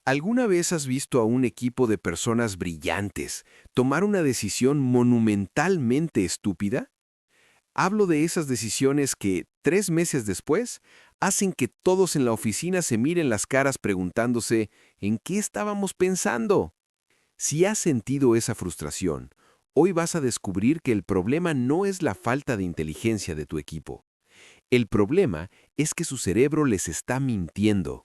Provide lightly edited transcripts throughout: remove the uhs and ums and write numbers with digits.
¿Alguna vez has visto a un equipo de personas brillantes tomar una decisión monumentalmente estúpida? Hablo de esas decisiones que, 3 meses después, hacen que todos en la oficina se miren las caras preguntándose ¿en qué estábamos pensando? Si has sentido esa frustración, hoy vas a descubrir que el problema no es la falta de inteligencia de tu equipo. El problema es que su cerebro les está mintiendo.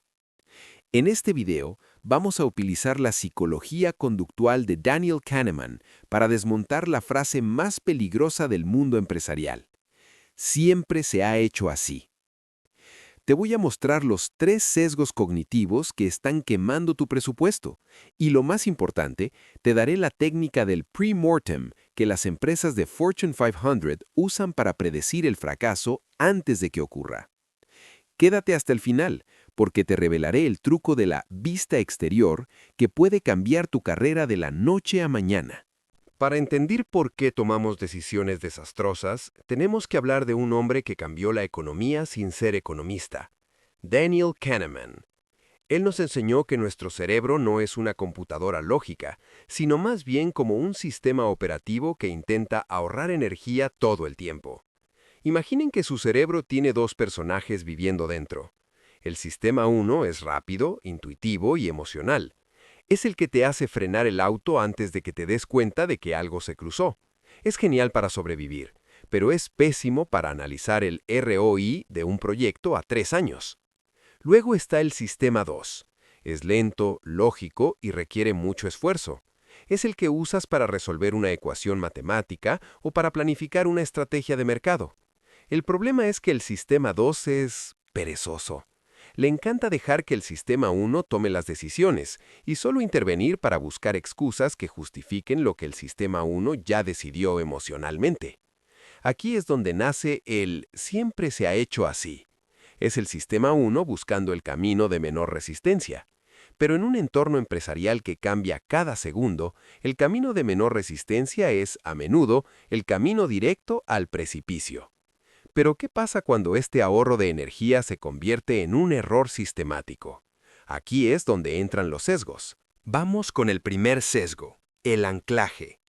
En este video vamos a utilizar la psicología conductual de Daniel Kahneman para desmontar la frase más peligrosa del mundo empresarial. Siempre se ha hecho así. Te voy a mostrar los 3 sesgos cognitivos que están quemando tu presupuesto. Y lo más importante, te daré la técnica del pre-mortem que las empresas de Fortune 500 usan para predecir el fracaso antes de que ocurra. Quédate hasta el final, porque te revelaré el truco de la vista exterior que puede cambiar tu carrera de la noche a mañana. Para entender por qué tomamos decisiones desastrosas, tenemos que hablar de un hombre que cambió la economía sin ser economista, Daniel Kahneman. Él nos enseñó que nuestro cerebro no es una computadora lógica, sino más bien como un sistema operativo que intenta ahorrar energía todo el tiempo. Imaginen que su cerebro tiene dos personajes viviendo dentro. El sistema 1 es rápido, intuitivo y emocional. Es el que te hace frenar el auto antes de que te des cuenta de que algo se cruzó. Es genial para sobrevivir, pero es pésimo para analizar el ROI de un proyecto a 3 años. Luego está el sistema 2. Es lento, lógico y requiere mucho esfuerzo. Es el que usas para resolver una ecuación matemática o para planificar una estrategia de mercado. El problema es que el sistema 2 es perezoso. Le encanta dejar que el sistema 1 tome las decisiones y solo intervenir para buscar excusas que justifiquen lo que el sistema 1 ya decidió emocionalmente. Aquí es donde nace el siempre se ha hecho así. Es el sistema 1 buscando el camino de menor resistencia. Pero en un entorno empresarial que cambia cada segundo, el camino de menor resistencia es, a menudo, el camino directo al precipicio. Pero ¿qué pasa cuando este ahorro de energía se convierte en un error sistemático? Aquí es donde entran los sesgos. Vamos con el primer sesgo, el anclaje.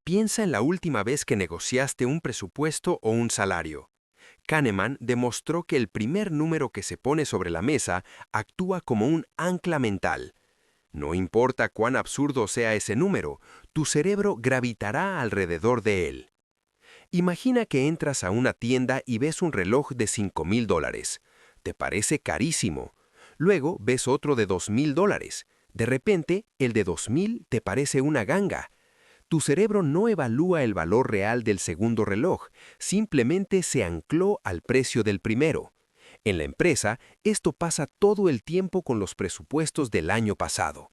Piensa en la última vez que negociaste un presupuesto o un salario. Kahneman demostró que el primer número que se pone sobre la mesa actúa como un ancla mental. No importa cuán absurdo sea ese número, tu cerebro gravitará alrededor de él. Imagina que entras a una tienda y ves un reloj de $5,000. Te parece carísimo. Luego ves otro de $2,000. De repente, el de 2,000 te parece una ganga. Tu cerebro no evalúa el valor real del segundo reloj, simplemente se ancló al precio del primero. En la empresa, esto pasa todo el tiempo con los presupuestos del año pasado.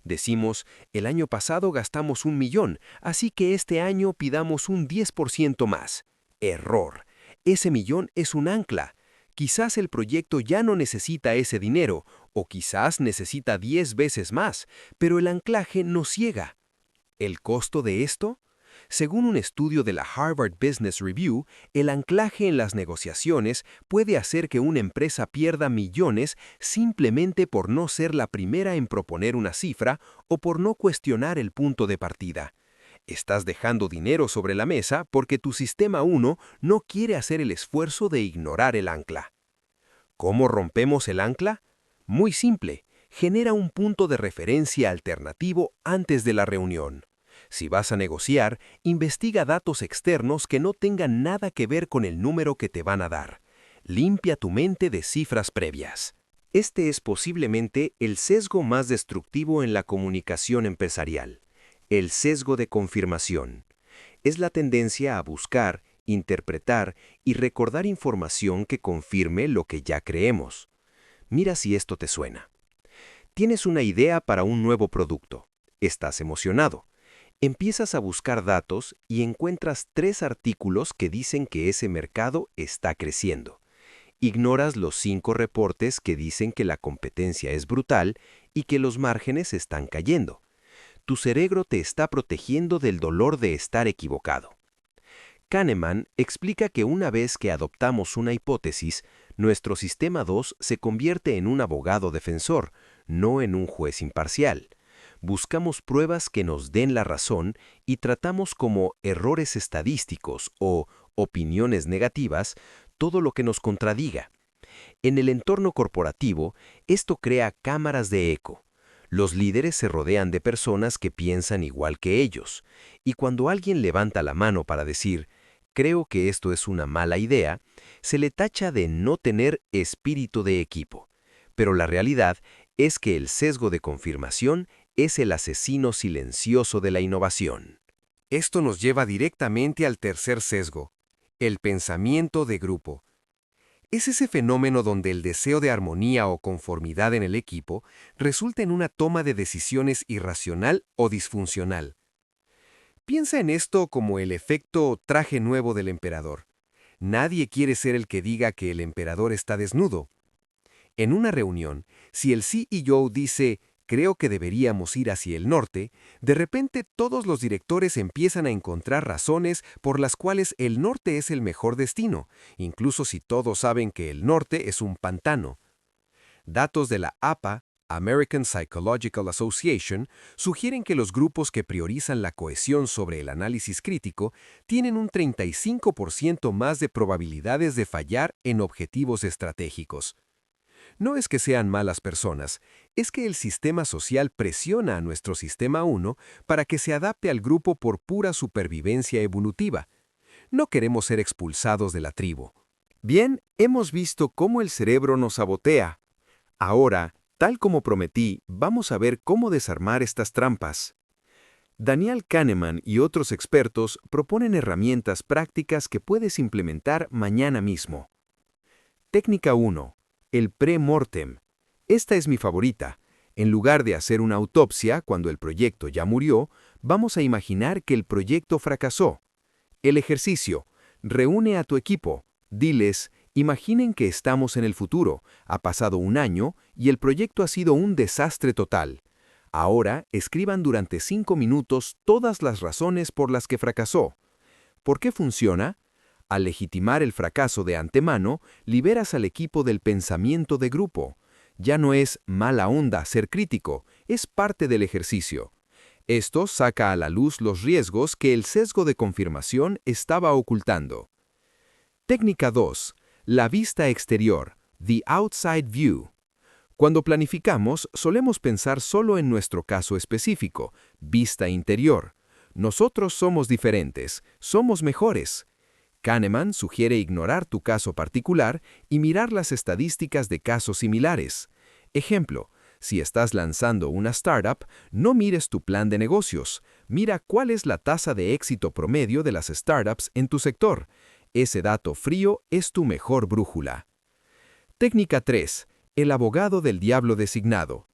Decimos, el año pasado gastamos 1,000,000, así que este año pidamos un 10% más. Error. Ese millón es un ancla. Quizás el proyecto ya no necesita ese dinero, o quizás necesita 10 veces más, pero el anclaje nos ciega. ¿El costo de esto? Según un estudio de la Harvard Business Review, el anclaje en las negociaciones puede hacer que una empresa pierda millones simplemente por no ser la primera en proponer una cifra o por no cuestionar el punto de partida. Estás dejando dinero sobre la mesa porque tu sistema 1 no quiere hacer el esfuerzo de ignorar el ancla. ¿Cómo rompemos el ancla? Muy simple. Genera un punto de referencia alternativo antes de la reunión. Si vas a negociar, investiga datos externos que no tengan nada que ver con el número que te van a dar. Limpia tu mente de cifras previas. Este es posiblemente el sesgo más destructivo en la comunicación empresarial. El sesgo de confirmación. Es la tendencia a buscar, interpretar y recordar información que confirme lo que ya creemos. Mira si esto te suena. Tienes una idea para un nuevo producto. Estás emocionado. Empiezas a buscar datos y encuentras 3 artículos que dicen que ese mercado está creciendo. Ignoras los 5 reportes que dicen que la competencia es brutal y que los márgenes están cayendo. Tu cerebro te está protegiendo del dolor de estar equivocado. Kahneman explica que una vez que adoptamos una hipótesis, nuestro sistema 2 se convierte en un abogado defensor, no en un juez imparcial. Buscamos pruebas que nos den la razón y tratamos como errores estadísticos o opiniones negativas todo lo que nos contradiga. En el entorno corporativo, esto crea cámaras de eco. Los líderes se rodean de personas que piensan igual que ellos, y cuando alguien levanta la mano para decir, creo que esto es una mala idea, se le tacha de no tener espíritu de equipo. Pero la realidad es que el sesgo de confirmación es el asesino silencioso de la innovación. Esto nos lleva directamente al tercer sesgo, el pensamiento de grupo. Es ese fenómeno donde el deseo de armonía o conformidad en el equipo resulta en una toma de decisiones irracional o disfuncional. Piensa en esto como el efecto traje nuevo del emperador. Nadie quiere ser el que diga que el emperador está desnudo. En una reunión, si el CEO dice, creo que deberíamos ir hacia el norte, de repente todos los directores empiezan a encontrar razones por las cuales el norte es el mejor destino, incluso si todos saben que el norte es un pantano. Datos de la APA, American Psychological Association, sugieren que los grupos que priorizan la cohesión sobre el análisis crítico tienen un 35% más de probabilidades de fallar en objetivos estratégicos. No es que sean malas personas, es que el sistema social presiona a nuestro sistema 1 para que se adapte al grupo por pura supervivencia evolutiva. No queremos ser expulsados de la tribu. Bien, hemos visto cómo el cerebro nos sabotea. Ahora, tal como prometí, vamos a ver cómo desarmar estas trampas. Daniel Kahneman y otros expertos proponen herramientas prácticas que puedes implementar mañana mismo. Técnica 1. El pre-mortem. Esta es mi favorita. En lugar de hacer una autopsia cuando el proyecto ya murió, vamos a imaginar que el proyecto fracasó. El ejercicio. Reúne a tu equipo. Diles, imaginen que estamos en el futuro, ha pasado un año y el proyecto ha sido un desastre total. Ahora escriban durante 5 minutos todas las razones por las que fracasó. ¿Por qué funciona? Al legitimar el fracaso de antemano, liberas al equipo del pensamiento de grupo. Ya no es mala onda ser crítico, es parte del ejercicio. Esto saca a la luz los riesgos que el sesgo de confirmación estaba ocultando. Técnica 2. La vista exterior, the outside view. Cuando planificamos, solemos pensar solo en nuestro caso específico, vista interior. Nosotros somos diferentes, somos mejores. Kahneman sugiere ignorar tu caso particular y mirar las estadísticas de casos similares. Ejemplo, si estás lanzando una startup, no mires tu plan de negocios. Mira cuál es la tasa de éxito promedio de las startups en tu sector. Ese dato frío es tu mejor brújula. Técnica 3. El abogado del diablo designado.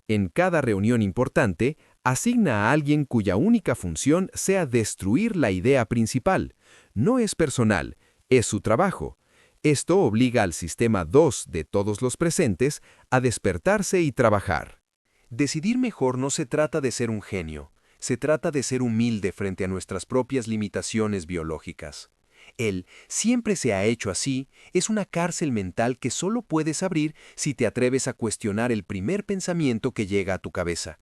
En cada reunión importante, asigna a alguien cuya única función sea destruir la idea principal. No es personal, es su trabajo. Esto obliga al sistema 2 de todos los presentes a despertarse y trabajar. Decidir mejor no se trata de ser un genio, se trata de ser humilde frente a nuestras propias limitaciones biológicas. El siempre se ha hecho así es una cárcel mental que solo puedes abrir si te atreves a cuestionar el primer pensamiento que llega a tu cabeza.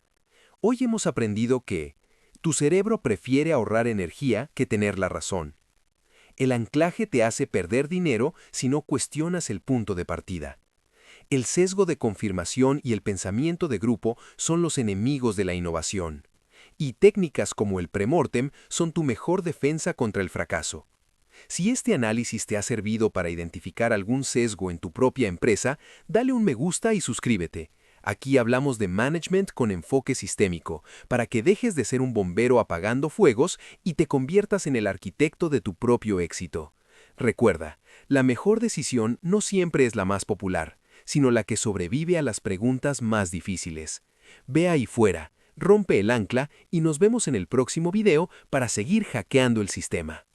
Hoy hemos aprendido que tu cerebro prefiere ahorrar energía que tener la razón. El anclaje te hace perder dinero si no cuestionas el punto de partida. El sesgo de confirmación y el pensamiento de grupo son los enemigos de la innovación. Y técnicas como el premortem son tu mejor defensa contra el fracaso. Si este análisis te ha servido para identificar algún sesgo en tu propia empresa, dale un me gusta y suscríbete. Aquí hablamos de management con enfoque sistémico, para que dejes de ser un bombero apagando fuegos y te conviertas en el arquitecto de tu propio éxito. Recuerda, la mejor decisión no siempre es la más popular, sino la que sobrevive a las preguntas más difíciles. Ve ahí fuera, rompe el ancla y nos vemos en el próximo video para seguir hackeando el sistema.